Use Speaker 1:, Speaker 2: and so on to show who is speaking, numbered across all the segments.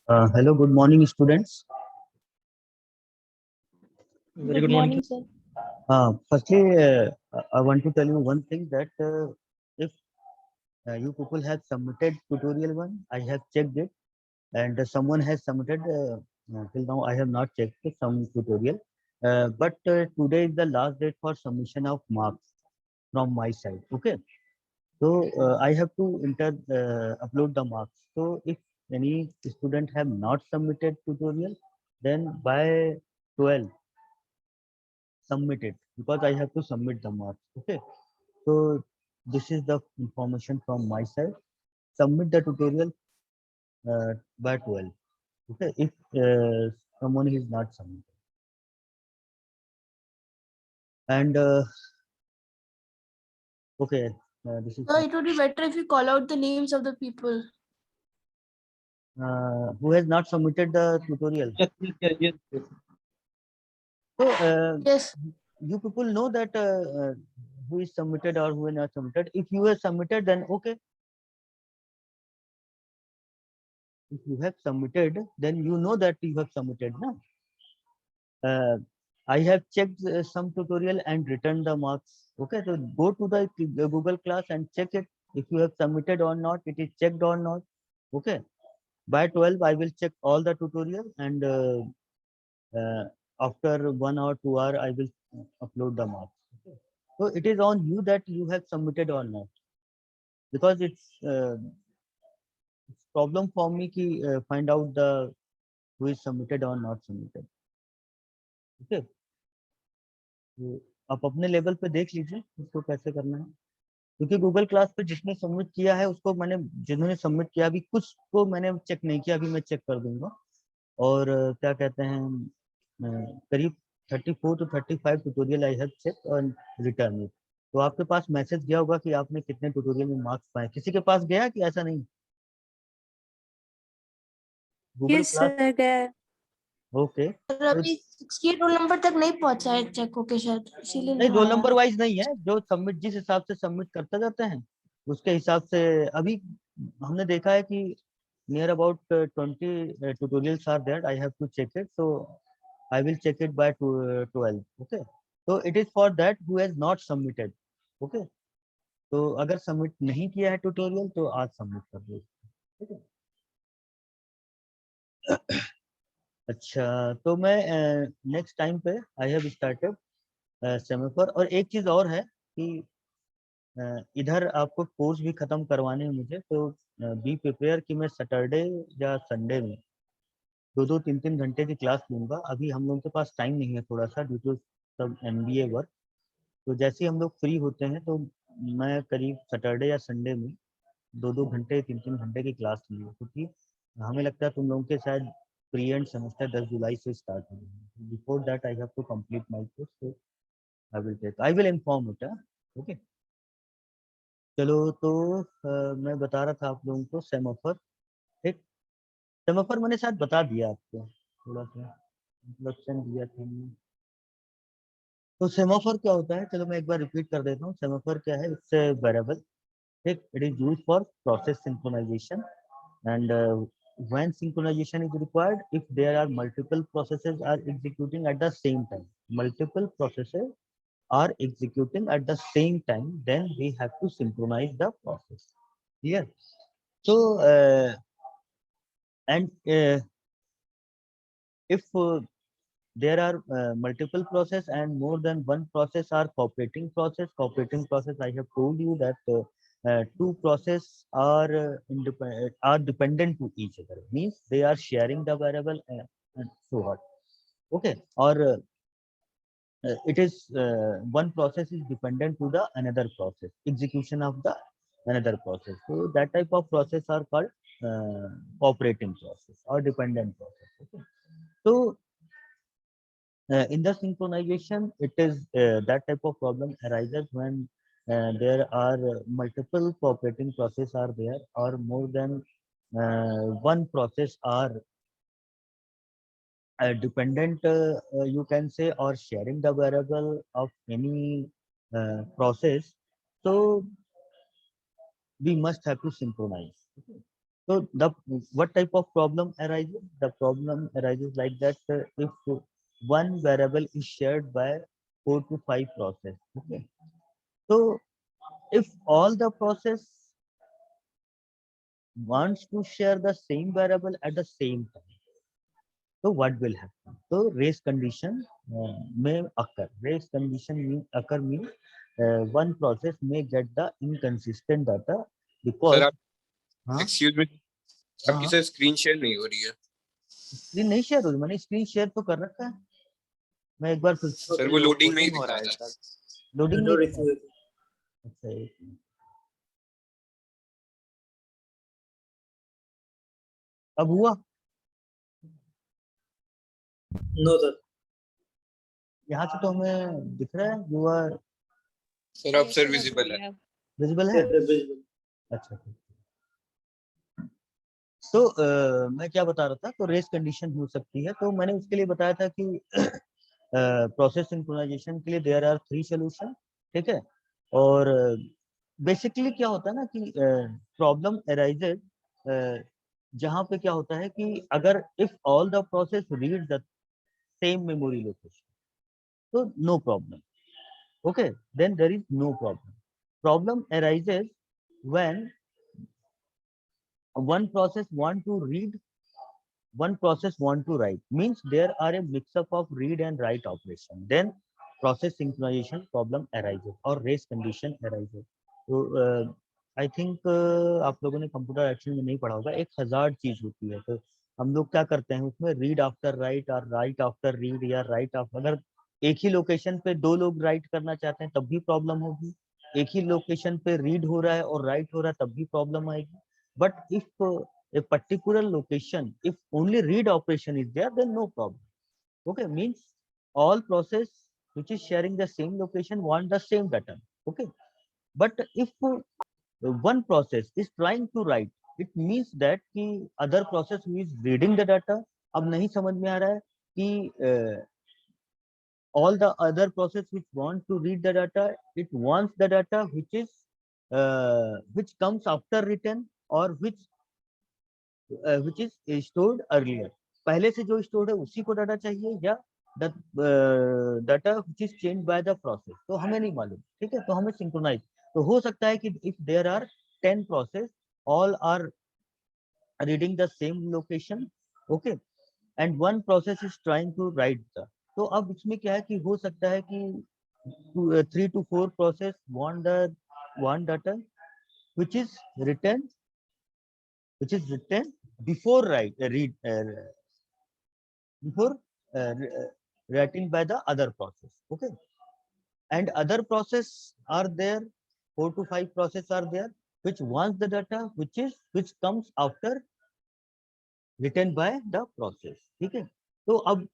Speaker 1: Hello, good morning, students.
Speaker 2: Very
Speaker 3: Good
Speaker 2: good morning,
Speaker 3: morning,
Speaker 2: sir.
Speaker 3: sir.
Speaker 1: Firstly, I want to tell you one thing that if you people have submitted tutorial one, I have checked it, and someone has submitted till now. I have not checked some tutorial, but today is the last date for submission of marks from my side. Okay, so I have to upload the marks. So if any student have not submitted tutorial, then by 12 submit it because I have to submit the marks. Okay. So this is the information from my side. Submit the tutorial by 12. Okay. If someone is not submitted. And okay, this is
Speaker 3: Sir, it would be better if you call out the names of the people.
Speaker 1: who has not submitted the tutorial.
Speaker 2: Yes.
Speaker 1: So
Speaker 3: Yes.
Speaker 1: you people know that who is submitted or who is not submitted. If you have submitted, then okay. If you have submitted, then you know that you have submitted. No? I have checked some tutorial and returned the marks. Okay, so go to the Google class and check it. If you have submitted or not, it is checked or not. Okay, by 12, I will check all the tutorial and uh, after 1 or 2 hour, I will upload the marks. Okay. So it is on you that you have submitted or not because it's problem for me to find out the who is submitted or not submitted. Okay. तो आप अपने level पे देख लीजिए इसको कैसे करना है क्योंकि गूगल क्लास पे जिसने सबमिट किया है उसको मैंने जिन्होंने सबमिट किया अभी कुछ को मैंने चेक नहीं किया अभी मैं चेक कर दूंगा और क्या कहते हैं करीब 34 to 35 tutorial I have check और रिटर्न इट तो आपके पास मैसेज गया होगा कि आपने कितने ट्यूटोरियल में मार्क्स पाए किसी के पास गया कि ऐसा नहीं गूगल
Speaker 4: यस
Speaker 1: क्लास
Speaker 4: सर गया है।
Speaker 1: ओके
Speaker 3: सर अभी 68 रोल नंबर तक नहीं पहुंचा है चेक होके शायद इसीलिए
Speaker 1: नहीं
Speaker 3: नहीं
Speaker 1: रोल
Speaker 3: आया।
Speaker 1: नंबर वाइज नहीं है जो सबमिट जिस हिसाब से सबमिट करते जाते हैं उसके हिसाब से अभी हमने देखा है कि near about 20 tutorials are there I have to check it so I will check it by 12 okay so it is for that who has not submitted okay तो अगर सबमिट नहीं किया है ट्यूटोरियल तो आज सबमिट कर दो ठीक है अच्छा तो मैं नेक्स्ट टाइम पे आई हैव स्टार्टेड सेमेफर और एक चीज और है कि इधर आपको कोर्स भी खत्म करवाने हैं मुझे तो बी प्रिपेयर कि मैं सैटरडे या संडे में 2-3 घंटे की क्लास लूंगा अभी हम लोगों के पास टाइम नहीं है थोड़ा सा ड्यू टू सब एमबीए वर्क तो जैसे ही हम लोग फ्री होते हैं तो मैं करीब सैटरडे या संडे में 2-2 घंटे 3-3 घंटे की क्लास लूँगा क्योंकि हमें लगता है तुम लोगों के शायद प्री एंड सेमेस्टर 10 जुलाई से स्टार्ट हो before that I have to complete my course so I will inform it okay चलो तो मैं बता रहा था आप लोगों को सेमाफोर ठीक सेमाफोर मैंने शायद बता दिया आपको थोड़ा सा इंट्रोडक्शन दिया था मैंने तो सेमाफोर क्या होता है चलो मैं एक बार रिपीट कर देता हूँ सेमाफोर क्या है इट्स वेरिएबल ठीक it is used for process synchronization and when synchronization is required if there are multiple processes are executing at the same time multiple processes are executing at the same time then we have to synchronize the process here so and if there are multiple process and more than one process are cooperating process I have told you that two process are independent are dependent to each other means they are sharing the variable and so on okay or it is one process is dependent to the another process execution of the another process so that type of process are called cooperating process or dependent process okay so in the synchronization, it is that type of problem arises when there are multiple cooperating process are there or more than one process are dependent you can say or sharing the variable of any process so we must have to synchronize okay? So the what type of problem arises? The problem arises like that if one variable is shared by 4 to 5 process. Okay. So if all the process wants to share the same variable at the same time, so what will happen? So race condition may occur. Race condition occur means one process may get the inconsistent data because
Speaker 4: sir आप
Speaker 1: हाँ
Speaker 4: excuse me,
Speaker 1: हाँ
Speaker 4: आपकी sir screen share नहीं हो रही है।
Speaker 1: Screen नहीं share हो रही, मैंने स्क्रीन शेयर तो कर रखा है। मैं एक बार फिर
Speaker 4: सर वो लोडिंग में ही
Speaker 2: हो
Speaker 4: दिखा
Speaker 2: रहा है
Speaker 4: था।
Speaker 2: सर।
Speaker 1: लोडिंग
Speaker 2: नो
Speaker 1: में
Speaker 2: इशू है।
Speaker 1: अच्छा एक मिनट। अब हुआ
Speaker 2: नो सर।
Speaker 1: यहाँ से तो हमें दिख रहा है हुआ
Speaker 4: सर अब सर विजिबल है।
Speaker 1: विजिबल है।
Speaker 2: विजिबल।
Speaker 1: अच्छा ठीक। तो मैं क्या बता रहा था, तो रेस कंडीशन हो सकती है, तो मैंने उसके लिए बताया था कि प्रोसेस सिंक्रोनाइजेशन के लिए देयर आर 3 सॉल्यूशन। ठीक है। और बेसिकली क्या होता है ना कि प्रॉब्लम अराइजेज जहाँ पे क्या होता है कि अगर if all the process read the same memory location तो no problem. Okay, then there is no problem. Problem arises when one process want to read, one process want to write, means there are a mix up of read and write operation, then process synchronization problem arises or race condition arises। तो I think आप लोगों ने computer action में नहीं पढ़ा होगा, 1000 चीज होती है। तो हम लोग क्या करते हैं उसमें, रीड आफ्टर राइट और राइट आफ्टर रीड या राइट आफ्टर, अगर एक ही लोकेशन पे 2 लोग राइट करना चाहते हैं तब भी प्रॉब्लम होगी, एक ही लोकेशन पे रीड हो रहा है और राइट हो रहा है तब भी प्रॉब्लम आएगी। But if a particular location, if only read operation is there, then no problem. Okay, means all process which is sharing the same location want the same data. Okay, but if one process is trying to write, it means that कि other process who is reading the data, अब नहीं समझ में आ रहा है कि all the other process which want to read the data, it wants the data which comes after written or which is stored earlier। पहले से जो स्टोर्ड है उसी को डाटा चाहिए या data which is changed by the process, तो हमें नहीं मालूम। ठीक है, तो हमें सिंक्रोनाइज तो हो सकता है कि if there are 10 process, all are reading the same location, okay, and one process is trying to write the, तो अब इसमें क्या है कि हो सकता है कि 3 to 4 process want data which is written before read before writing by the other process। Okay, and other process are there, 4 to 5 process are there which wants the data which comes after written by the process। ठीक है, तो अब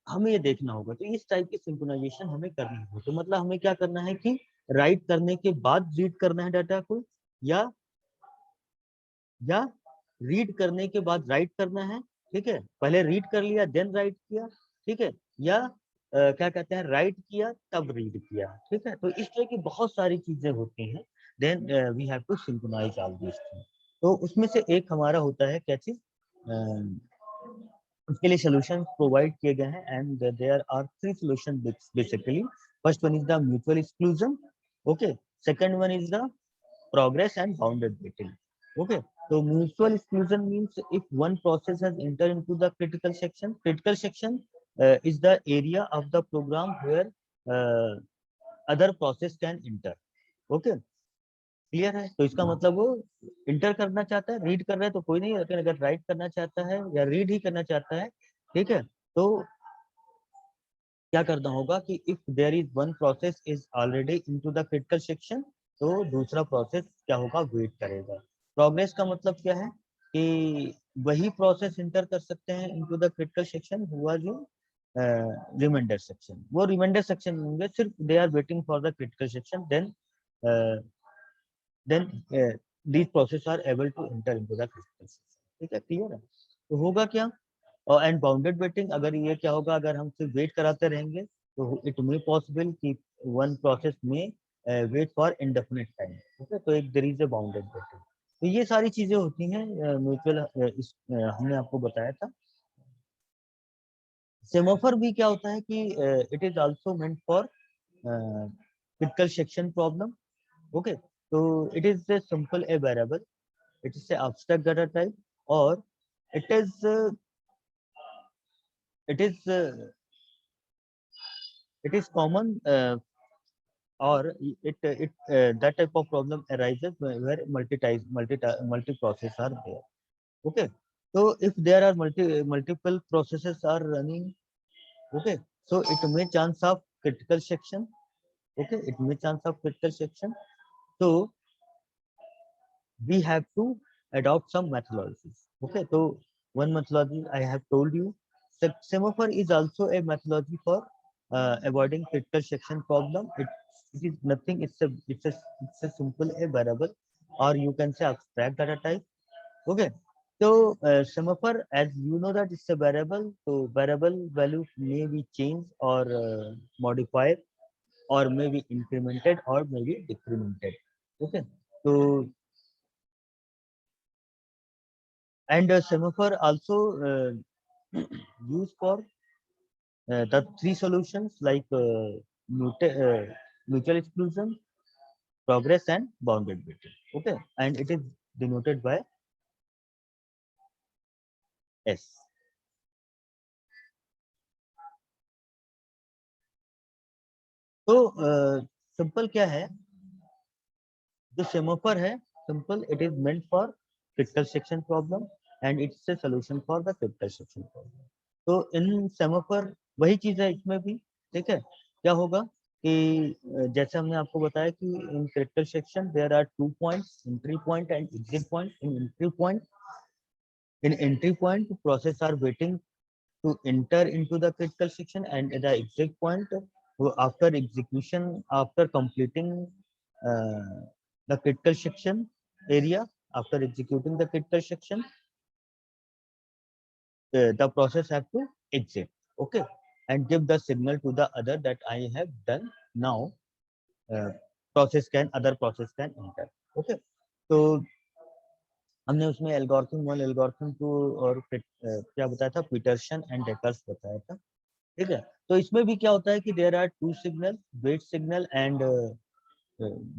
Speaker 1: हमें ये देखना होगा, तो इस टाइप की सिंक्रोनाइजेशन हमें करनी होगी। तो मतलब हमें क्या करना है कि राइट करने के बाद रीड करना है डाटा को, या रीड करने के बाद राइट करना है। ठीक है, पहले रीड कर लिया देन राइट किया। ठीक है, या क्या कहते हैं, राइट किया तब रीड किया। ठीक है, तो इस तरह की बहुत सारी चीजें होती हैं। Then we have to synchronize all this thing. तो उसमें से एक हमारा होता है क्या चीज, उसके लिए सॉल्यूशन प्रोवाइड किए गए हैं and there are 3 solution basically. First one is the mutual exclusion. Okay, second one is the progress and bounded waiting। Okay, so mutual exclusion means if one process has entered into the critical section, is the area of the program where other process can enter। Okay, clear है? तो इसका मतलब वो inter करना चाहता है, read कर रहा है तो कोई नहीं, लेकिन अगर राइट करना चाहता है या रीड ही करना चाहता है, ठीक है, तो क्या करना होगा कि if there is one process is already into the critical section, तो दूसरा प्रोसेस क्या होगा, वेट करेगा। प्रोग्रेस का मतलब क्या है कि वही प्रोसेस इंटर कर सकते हैं इनटू द क्रिटिकल सेक्शन हुआ जो रिमाइंडर सेक्शन, वो रिमाइंडर सेक्शन होंगे, सिर्फ they are waiting for the critical section, then these process are able to enter into the critical section. ठीक है, क्लियर है? तो होगा क्या, और एंड बाउंडेड वेटिंग, अगर ये क्या होगा, अगर हम सिर्फ वेट कराते रहेंगे तो इट मे पॉसिबल कि वन प्रोसेस में wait for indefinite time. Okay, तो एक there is a bounded waiting. तो ये सारी चीजें होती हैं म्यूचुअल, हमने आपको बताया था। सेमाफोर भी क्या होता है कि it is also meant for critical section problem. Okay, so it is a simple a variable, it is a abstract data type, or it is it is it is common, or it that type of problem arises where multi process are there. Okay, so if there are multiple processes are running, okay, so it may chance of critical section. Okay, it may chance of critical section. So we have to adopt some methodologies. Okay, so one methodology I have told you. Semaphore is also a methodology for avoiding critical section problem. It is nothing. It's a simple a variable, or you can say abstract data type. Okay. So semaphore, as you know that it's a variable, so variable value may be changed or modified, or may be incremented or may be decremented. Okay. So and semaphore also used for the three solutions like mutual exclusion, progress, and bounded between. Okay, and it is denoted by S. तो simple क्या है, जो semaphore है simple, it is meant for critical section problem and it's a solution for the critical section problem. तो इन semaphore वही चीज है इसमें भी, ठीक है। क्या होगा कि जैसे हमने आपको बताया कि in critical section there are 2 points, entry point and exit point. In entry point process are waiting to enter into the critical section, and the exit point after execution, after completing the critical section area, after executing the critical section, the process have to exit, okay, and give the signal to the other that I have done now, other process can enter, okay। तो हमने उसमें algorithm 1, algorithm 2 और क्या बताया था, Peterson and डेकर्स बताया था, ठीक है। तो इसमें भी क्या होता है कि there are 2 signal, wait signal and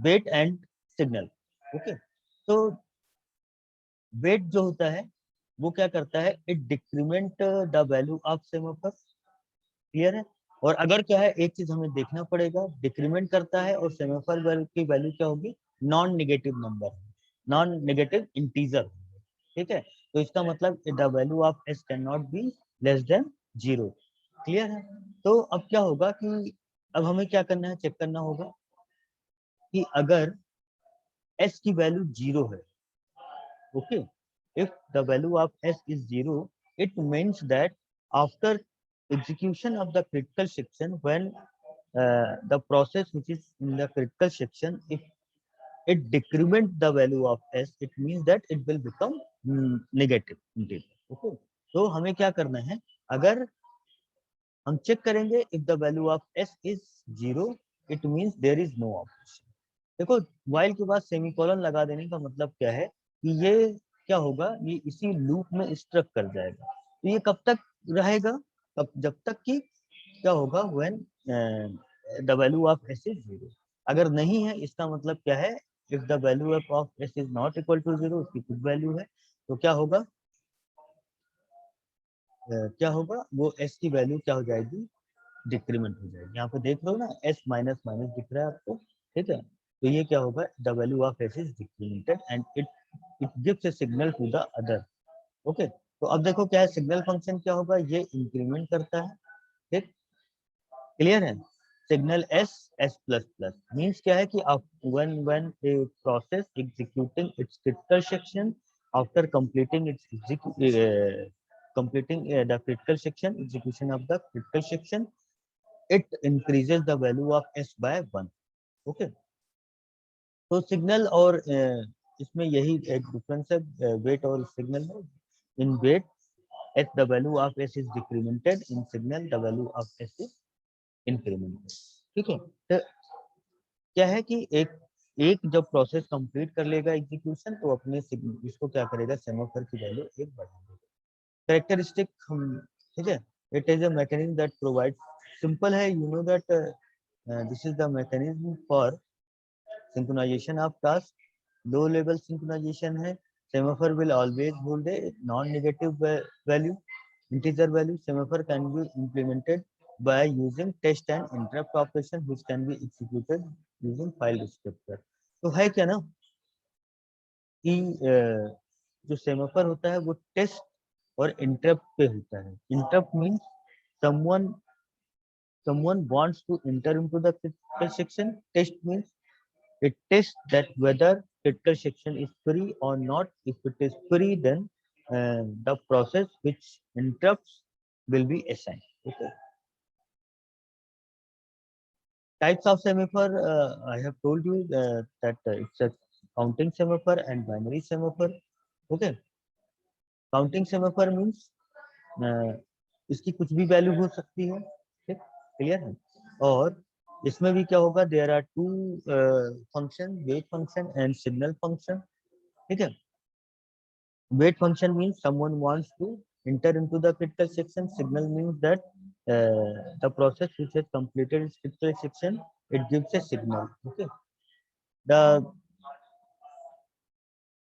Speaker 1: wait and signal, okay. तो वेट जो होता है वो क्या करता है, it decrement the value of semaphore, clear है। और अगर क्या है, एक चीज हमें देखना पड़ेगा, डिक्रीमेंट करता है और सेमाफोर की वैल्यू क्या होगी, non negative number, non negative integer, ठीक है। तो इसका मतलब the value of S can not be less than 0, clear है। तो अब क्या होगा कि अब हमें क्या करना है, चेक करना होगा कि अगर एस की वैल्यू 0 है, okay, if the value of S is 0, it means that after execution of the critical section, when the process which is in the critical section, if it decrement the value of s, it means that it will become negative integer, okay। तो हमें क्या करना है, अगर हम check करेंगे if the value of s is 0, it means there is no operation। देखो while के बाद सेमीकोलन लगा देने का मतलब क्या है कि ये क्या होगा, ये इसी लूप में स्ट्रक कर जाएगा। तो ये कब तक रहेगा, जब तक कि क्या होगा, when the value of s is 0। अगर नहीं है इसका मतलब क्या है, if the value of s is not equal to 0, उसकी कुछ वैल्यू है, तो क्या होगा, क्या होगा, वो s की वैल्यू क्या हो जाएगी, डिक्रीमेंट हो जाएगी। यहाँ पे देख रहे हो ना, s माइनस माइनस दिख रहा है आपको, ठीक है। तो ये क्या होगा, the value of s is decremented and it gives a signal to the other, okay. तो अब देखो क्या है, सिग्नल फंक्शन क्या होगा, ये इंक्रीमेंट करता है, ठीक, क्लियर है। Signal s plus plus means क्या है कि when a process executing its critical section, after completing the critical section, execution of the critical section, it increases the value of s by 1, okay. तो signal और इसमें यही एक difference है, wait और सिग्नल में। In wait S the value of S is decremented, in signal the value of S is incremented, ठीक है। तो क्या है कि एक एक जब प्रोसेस कंप्लीट कर लेगा एग्जीक्यूशन तो अपने इसको क्या करेगा, सेमाफोर की वैल्यू एक बढ़ा देगा। कैरेक्टरिस्टिक हम, ठीक है, it is a mechanism that provide, simple है, you know that this is the mechanism for synchronization of task, low level synchronization है। Semaphore will always hold a non negative value, integer value. Semaphore can be implemented by using test and interrupt operation which can be executed using file descriptor. तो है क्या ना कि जो semaphore होता है वो टेस्ट और इंटरप्ट पे होता है। Interrupt means someone wants to enter into the critical section. Test means it tests that whether critical section is free or not. If it is free, then the process which interrupts will be assigned. Okay. Types of semaphore, I have told you that it's a counting semaphore and binary semaphore. Okay. Counting semaphore means इसकी कुछ भी value हो सकती है, ठीक, clear है। और इसमें भी क्या होगा, there are two function, wait function and signal function, ठीक है। Wait function means someone wants to enter into the critical section. Signal means that the process which has completed its critical section, it gives a signal. Okay. The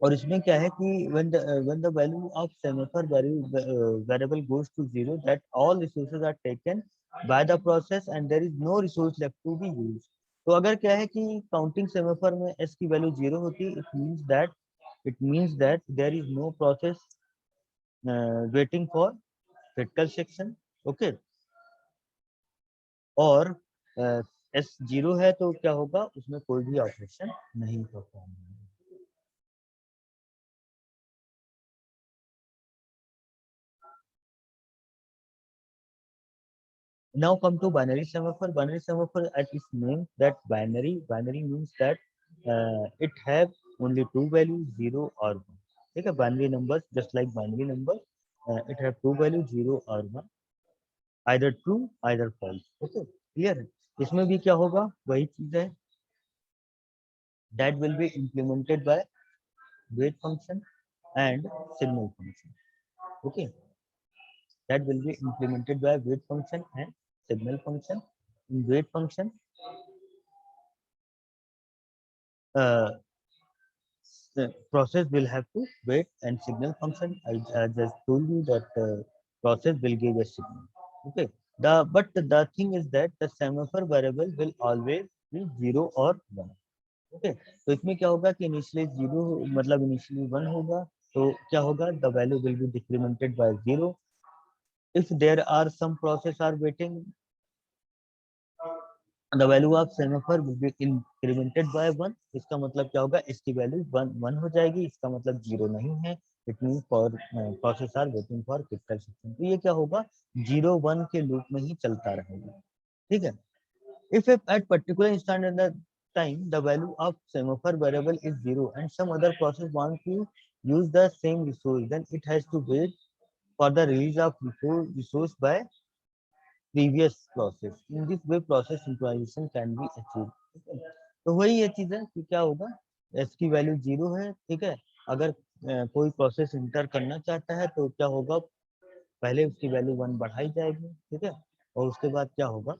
Speaker 1: और इसमें क्या है कि when the value of semaphore variable goes to 0, that all resources are taken by the process and there is no resource left to be used. तो अगर क्या है कि काउंटिंग सेमाफोर में s की वैल्यू 0 होती है, it means that there is no process waiting for critical section. Okay. और s 0 है तो क्या होगा, उसमें कोई भी ऑपरेशन नहीं परफॉर्म होगा। Now come to binary semaphore. Binary semaphore at its name, that binary means that it have only two values, 0 or 1. ठीक है, binary numbers just like binary numbers, it have two values, 0 or 1, either true either false. Okay, clear है। इसमें भी क्या होगा, वही चीज है, that will be implemented by wait function and signal function. Okay, that will be implemented by wait function and signal function. In wait function, the process will have to wait, and signal function, I just told you that process will give a signal. Okay, but the thing is that the semaphore variable will always be 0 or 1. Okay, तो इसमें क्या होगा कि initially 0 मतलब initially 1 होगा, तो क्या होगा, the value will be decremented by 0. If there are some process are waiting, the value of semaphore will be incremented by 1. इसका मतलब क्या होगा, इसकी वैल्यू 1 हो जाएगी, इसका मतलब 0 नहीं है। It mean for process are waiting for critical section, तो ये क्या होगा, 0 1 के लूप में ही चलता रहेगा। ठीक है। If at particular instant in the time the value of semaphore variable is 0 and some other process want to use the same resource, then it has to wait for the release of resource by previous process. In this way process synchronization can be achieved. तो वही ये चीज है कि क्या होगा, s की value 0 है, ठीक है। अगर कोई प्रोसेस इंटर करना चाहता है तो क्या होगा, पहले उसकी वैल्यू 1 बढ़ाई जाएगी, ठीक है, और उसके बाद क्या होगा,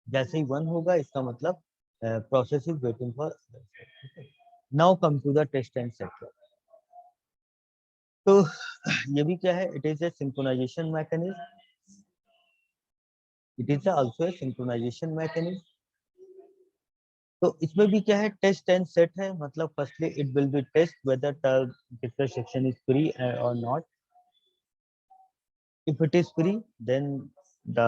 Speaker 1: जैसे ही 1 होगा इसका मतलब process is waiting for. Now come to the test and set. तो ये भी क्या है, it is a synchronization mechanism, it is also a synchronization mechanism. तो इसमें भी क्या है, टेस्ट एंड सेट है, मतलब firstly it will be test whether the different section is free और not. If it is free the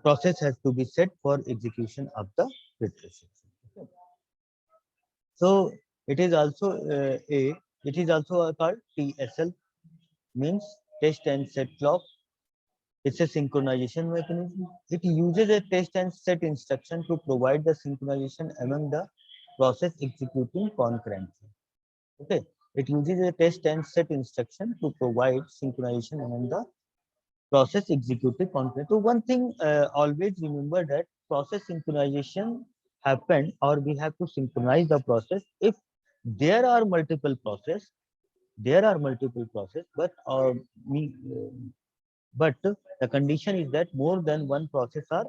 Speaker 1: process has to be set for execution of the critical section. Okay. So it is also called TSL, means test and set clock. It's a synchronization mechanism. It uses a test and set instruction to provide the synchronization among the process executing concurrently. Okay, it uses a test and set instruction to provide synchronization among the process executed concurrently. So one thing, always remember that process synchronization happen, or we have to synchronize the process if there are multiple process, but but the condition is that more than one process are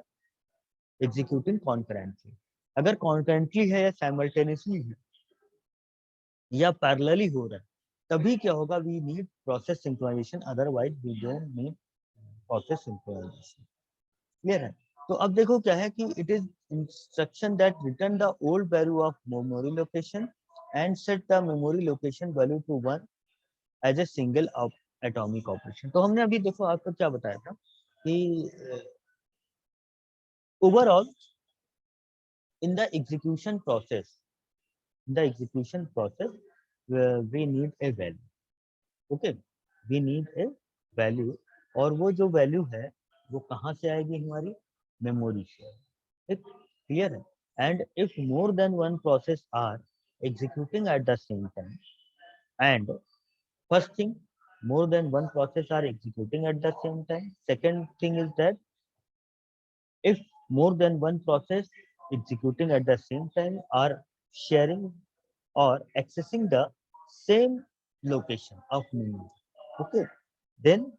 Speaker 1: executing concurrently. अगर concurrently है या simultaneously है या parallelly हो रहा है, तभी क्या होगा, we need process synchronization, otherwise we don't need process synchronization. Clear है? तो अब देखो क्या है कि it is instruction that return the old value of memory location and set the memory location value to 1 as a single atomic operation. तो हमने अभी देखो आपको क्या बताया था कि overall in the execution process, we need a value. Okay, we need a value, और वो जो वैल्यू है वो कहाँ से आएगी, हमारी मेमोरी से. एक क्लियर है. And if more than one process are executing at the same time, and first thing, more than one process are executing at the same time. Second thing is that if more than one process executing at the same time are sharing or accessing the same location of memory, okay, then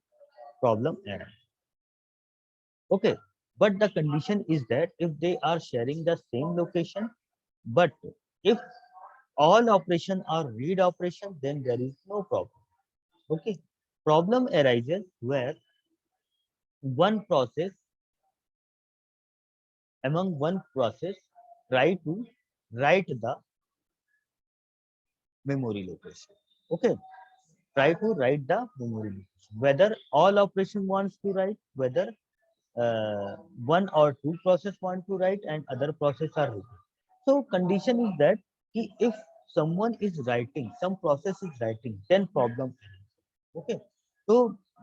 Speaker 1: problem arises. Okay, but the condition is that if they are sharing the same location, but if all operation are read operation, then there is no problem. Okay, problem arises where one process try to write the memory location. Okay, try to write the memory location, whether all operation wants to write, whether one or two process want to write and other process are writing. So condition is that if someone is writing, some process is writing, then problem. Okay, तो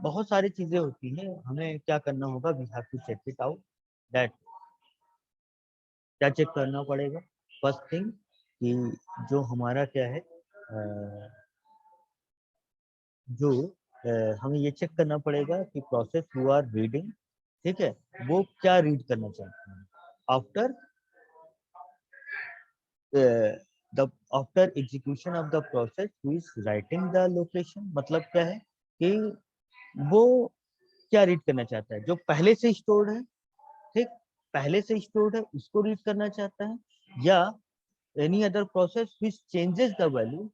Speaker 1: बहुत सारी चीजें होती हैं, हमें क्या करना होगा, we have to check it out. that क्या चेक करना पड़ेगा, फर्स्ट थिंग कि जो हमारा क्या है, जो हमें ये चेक करना पड़ेगा कि प्रोसेस यू आर रीडिंग, ठीक है, वो क्या रीड करना चाहते हैं. After after execution of the process who is writing the location, मतलब क्या है कि वो क्या रीड करना चाहता है, जो पहले से स्टोर्ड है, ठीक, पहले से स्टोर्ड है उसको रीड करना चाहता है, या any other process which changes the value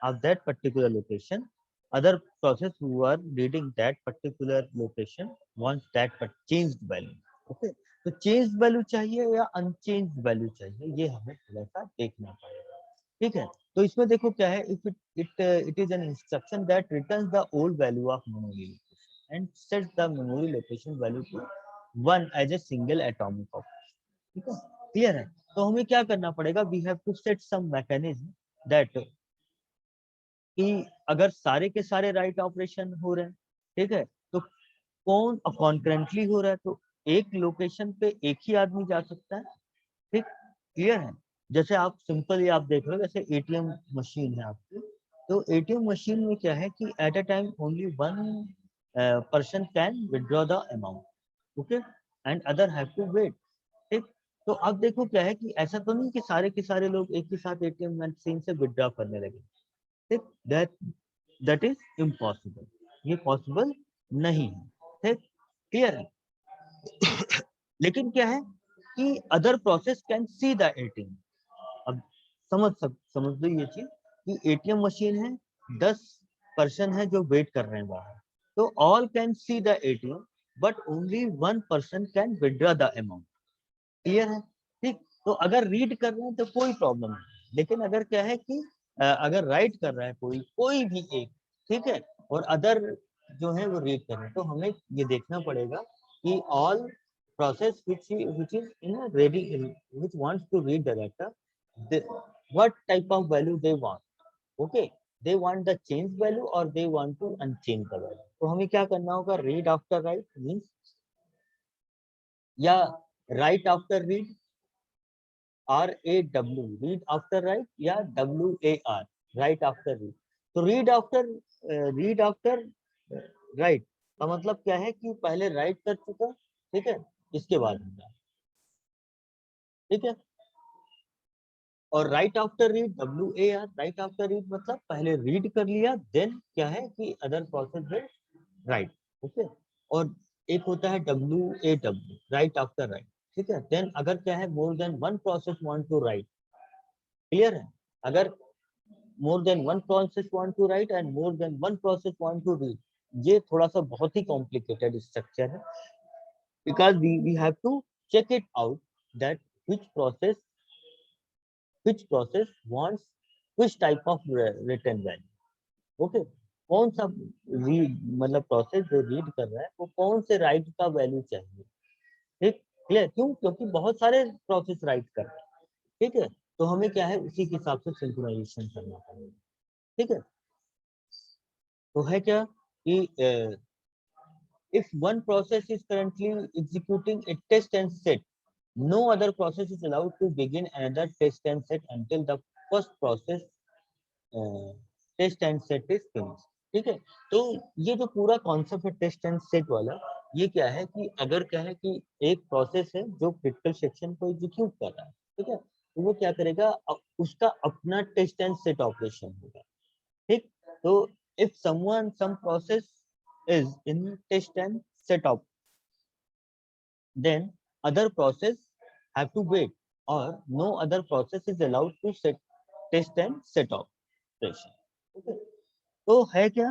Speaker 1: of that particular location. Other process who are reading that particular location wants that changed value. Okay, तो changed value चाहिए या unchanged value चाहिए, ये हमें थोड़ा सा देखना पड़ेगा. ठीक है, तो इसमें देखो क्या है, it is an instruction that returns the old value of memory location and sets the memory location value to 1 as a single atomic operation. ठीक है, क्लियर है. तो हमें क्या करना पड़ेगा, we have to set some mechanism that कि अगर सारे के सारे राइट ऑपरेशन हो रहे हैं, ठीक है, तो कौन कॉन्करेंटली हो रहा है, तो एक लोकेशन पे एक ही आदमी जा सकता है. ठीक, क्लियर है. जैसे आप सिंपली आप देख लो, जैसे एटीएम मशीन है आपकी, तो एटीएम मशीन में क्या है कि at a time only one person can withdraw the amount, okay, and other have to wait. ठीक, तो अब देखो क्या है कि ऐसा तो नहीं कि सारे के सारे लोग एक ही साथ एटीएम मशीन से विथड्रॉ करने लगे. that is impossible, ये पॉसिबल नहीं है. ठीक, क्लियर है. लेकिन क्या है कि other process can see the ATM. अब समझ लो ये चीज कि एटीएम मशीन है, 10 पर्सन है जो वेट कर रहे हैं बाहर, तो all can see the ATM but only one person can withdraw the amount. Clear है. ठीक, तो अगर रीड कर रहे हैं तो कोई प्रॉब्लम नहीं, लेकिन अगर क्या है कि अगर राइट कर रहा है कोई भी एक, ठीक है, और अदर जो है वो रीड कर रहे हैं, तो हमें ये देखना पड़ेगा कि all process which is in a ready, which wants to read the data, what type of value they want. Okay, they want the change value or they want to unchange the value. तो हमें क्या करना होगा, read after write means या write after read, RAW, read after write, या WAR, write after read. तो read after right का मतलब क्या है कि पहले राइट कर चुका, ठीक है, इसके बाद होगा, ठीक है। और right after read, WAR, right after read मतलब पहले रीड कर लिया, देन क्या है कि other process will write, okay. और एक होता है WAW, राइट आफ्टर राइट, ठीक है। देन अगर क्या है more than one process want to right, clear है, अगर more than one process want to write and more than one process want to read, ये थोड़ा सा बहुत ही complicated structure है, because we have to check it out that which process wants which type of written value, okay। कौन सा read मतलब process जो read कर रहा है वो कौन से राइट का वैल्यू चाहिए, ठीक, क्लियर। क्यों? क्योंकि बहुत सारे प्रोसेस राइट कर रहे हैं, ठीक है। तो हमें क्या है उसी के हिसाब से सिंक्रोनाइजेशन करना पड़ेगा, ठीक है। तो है क्या कि if one process is currently executing a test and set, no other process is allowed to begin another test and set until the first process test and set is finished, ठीक है। तो ये जो पूरा कॉन्सेप्ट है test and set वाला, ये क्या है कि अगर क्या है कि एक प्रोसेस है जो क्रिटिकल सेक्शन को एग्जीक्यूट कर रहा है, ठीक है, तो वो क्या करेगा, उसका अपना टेस्ट एंड सेट ऑपरेशन होगा, ठीक। तो if some process is in test and set up, then other process have to wait, or no other process is allowed to set test and set operation, okay। तो है क्या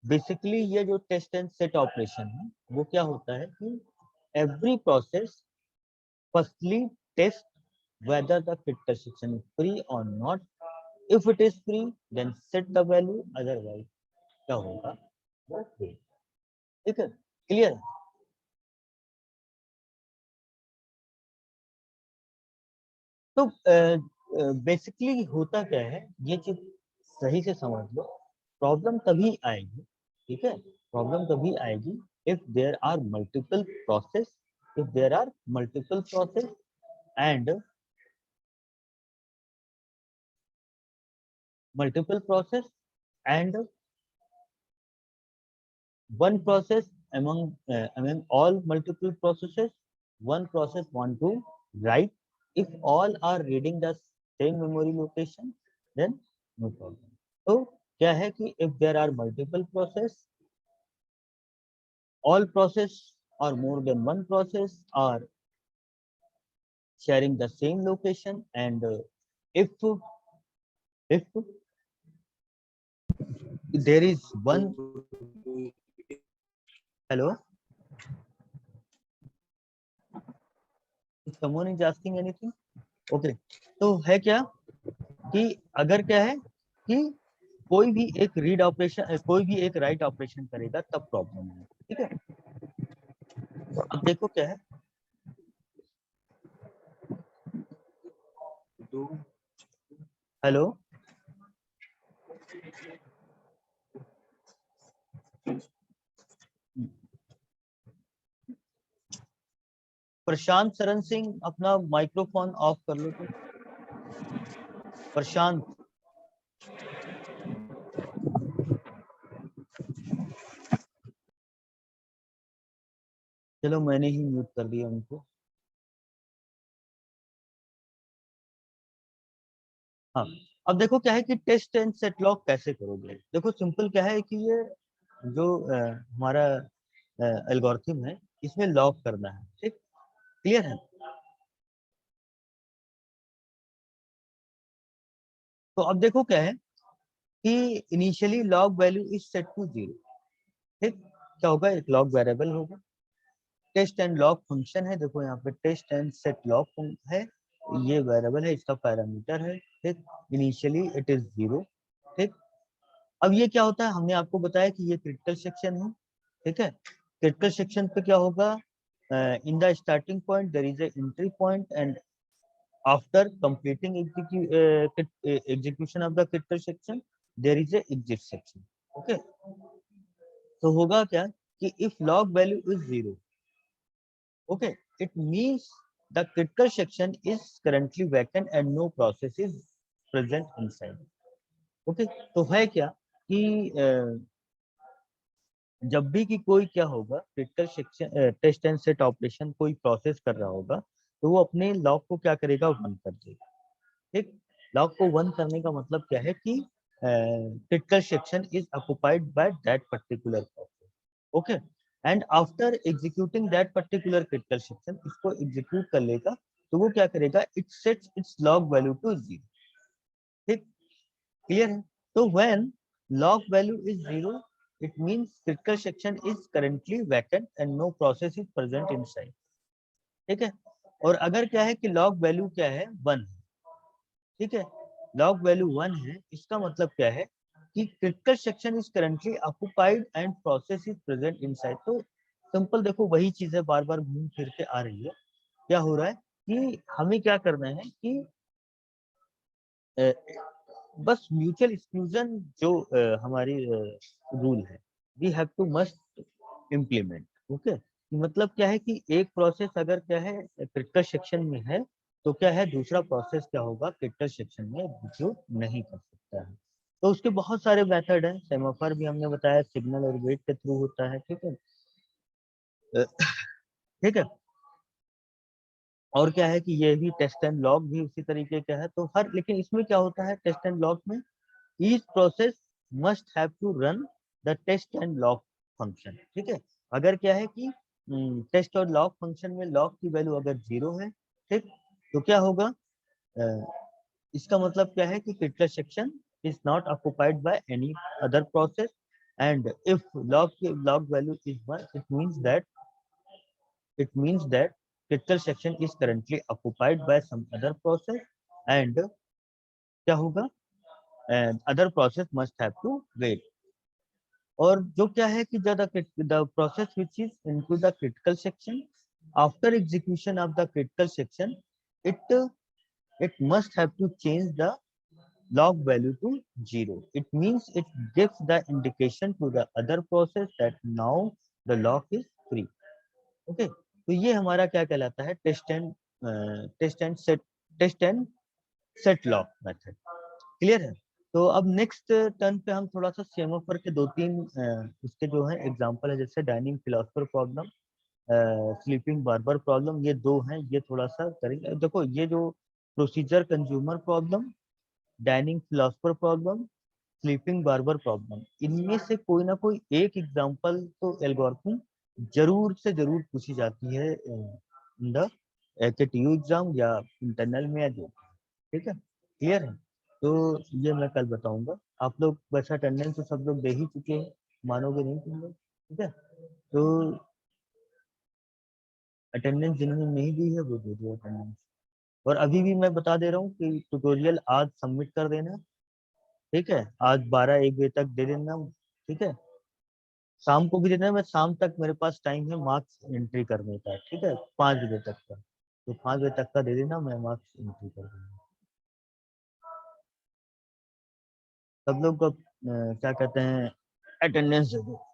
Speaker 1: basically ये जो test and set operation है वो क्या होता है कि every process firstly test whether the critical section is free or not. If it is free, then set the value, otherwise क्या होगा वो fail, ठीक है, क्लियर। तो बेसिकली होता क्या है, ये चीज सही से समझ लो, प्रॉब्लम तभी आएगी, ठीक है, प्रॉब्लम तभी आएगी if there are multiple process, if there are multiple process and multiple process and one process among all multiple processes, one process want to write, if all are reading the same memory location, then no problem। तो क्या है कि if there are multiple process, all process or more than one process are sharing the same location, and if there is one, hello, someone is asking anything, okay। तो है क्या कि अगर क्या है कि कोई भी एक रीड ऑपरेशन कोई भी एक राइट ऑपरेशन करेगा तब प्रॉब्लम है, ठीक है। अब देखो क्या है, हेलो, प्रशांत शरण सिंह अपना माइक्रोफोन ऑफ कर लो तो, प्रशांत, चलो मैंने ही म्यूट कर दिया उनको। हाँ, अब देखो क्या है कि टेस्ट एंड सेट लॉक कैसे करोगे। देखो सिंपल क्या है कि ये जो हमारा एल्गोरिथम है इसमें लॉक करना है, ठीक, क्लियर है। तो अब देखो क्या है कि initially log value is set to 0, ठीक, क्या होगा, एक लॉग वेरिएबल होगा, टेस्ट एंड लॉग फंक्शन है, देखो यहाँ पे टेस्ट एंड सेट लॉग है, ये वेरिएबल है, इसका पैरामीटर है, ठीक, इनिशियली इट इज 0, ठीक। अब ये क्या होता है, हमने आपको बताया कि ये क्रिटिकल सेक्शन है, ठीक है। क्रिटिकल सेक्शन पे क्या होगा, in the starting point there is a entry point and after completing execution of the critical section there is a exit section, okay. तो होगा क्या कि if log value is 0, okay, it means the critical section is currently vacant and no process is present inside, okay। तो है क्या कि जब भी कि कोई क्या होगा critical section test and set operation कोई प्रोसेस कर रहा होगा तो वो अपने लॉक को क्या करेगा, वन कर देगा। ठीक, लॉक को वन करने का मतलब क्या है कि critical section is occupied by that particular process. Okay, and after executing that particular critical section, इसको execute कर लेगा तो वो क्या करेगा, it sets its log value to 0. ठीक, clear है? तो when log value is 0, it means critical section is currently vacant and no process is present inside. ठीक है, और अगर क्या है कि log value क्या है, 1 है, ठीक है, log value 1 है, इसका मतलब क्या है कि critical section is currently occupied and process is present inside. तो सिंपल देखो वही चीज है, बार बार घूम फिर के आ रही है। क्या हो रहा है कि हमें क्या करना है कि बस म्यूचुअल एक्सक्लूजन जो हमारी रूल है, we have to must implement. Okay, मतलब क्या है कि एक प्रोसेस अगर क्या है क्रिटिकल सेक्शन में है तो क्या है दूसरा प्रोसेस क्या होगा क्रिटिकल सेक्शन में एग्जीक्यूट नहीं कर सकता है। तो उसके बहुत सारे मेथड हैं, सेमाफोर भी हमने बताया, सिग्नल और वेट के थ्रू होता है। ठीक है, ठीक है, और क्या है कि ये भी टेस्ट एंड लॉग भी उसी तरीके का है। तो हर, लेकिन इसमें क्या होता है टेस्ट एंड लॉग में, each process must have to run the test and log function। ठीक है, अगर क्या है कि टेस्ट और लॉग फंक्शन में लॉग की वैल्यू अगर 0 है, ठीक, तो क्या होगा, इसका मतलब क्या है कि critical section is not occupied by any other process, and if log value is 1, it means that critical section is currently occupied by some other process, and क्या होगा, and other process must have to wait। और जो क्या है कि the process which is into the critical section, after execution of the critical section, it must have to change the log value to 0। It means it gives the indication to the other process that now the log is free। Okay, तो ये हमारा क्या कहलाता है, test and set log method. Clear है? तो अब next turn पे हम थोड़ा सा सेमाफोर के दो तीन उसके जो है एग्जांपल है, जैसे dining philosopher problem, sleeping barber problem, ये दो हैं, ये थोड़ा सा करेंगे। देखो ये जो procedure consumer problem, dining philosopher problem, sleeping barber problem, इनमें से कोई ना कोई एक एग्जांपल तो एल्गोरिथम जरूर से जरूर पूछी जाती है इन द एकेटीयू एग्जाम या इंटरनल में या जो। ठीक है, क्लियर है? तो ये मैं कल बताऊंगा। आप लोग वैसा अटेंडेंस तो सब लोग दे ही चुके हैं, मानोगे नहीं तुम लोग। ठीक है, तो अटेंडेंस जिन्होंने नहीं दी है वो दे दो अटेंडेंस। और अभी भी मैं बता दे रहा हूँ कि ट्यूटोरियल आज सबमिट कर देना। ठीक है, आज 12-1 बजे तक दे देना। ठीक है, शाम को भी देना है, मैं शाम तक मेरे पास टाइम है मार्क्स एंट्री करने का। ठीक है, 5 बजे तक का, तो 5 बजे तक का दे देना, मैं मार्क्स एंट्री कर दूंगा। सब लोग को क्या कहते हैं अटेंडेंस दे दो।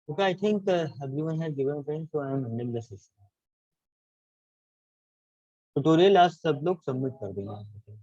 Speaker 1: Okay, I think everyone has given time, so I am ending the session. Tutorial आज सब लोग सबमिट कर देंगे।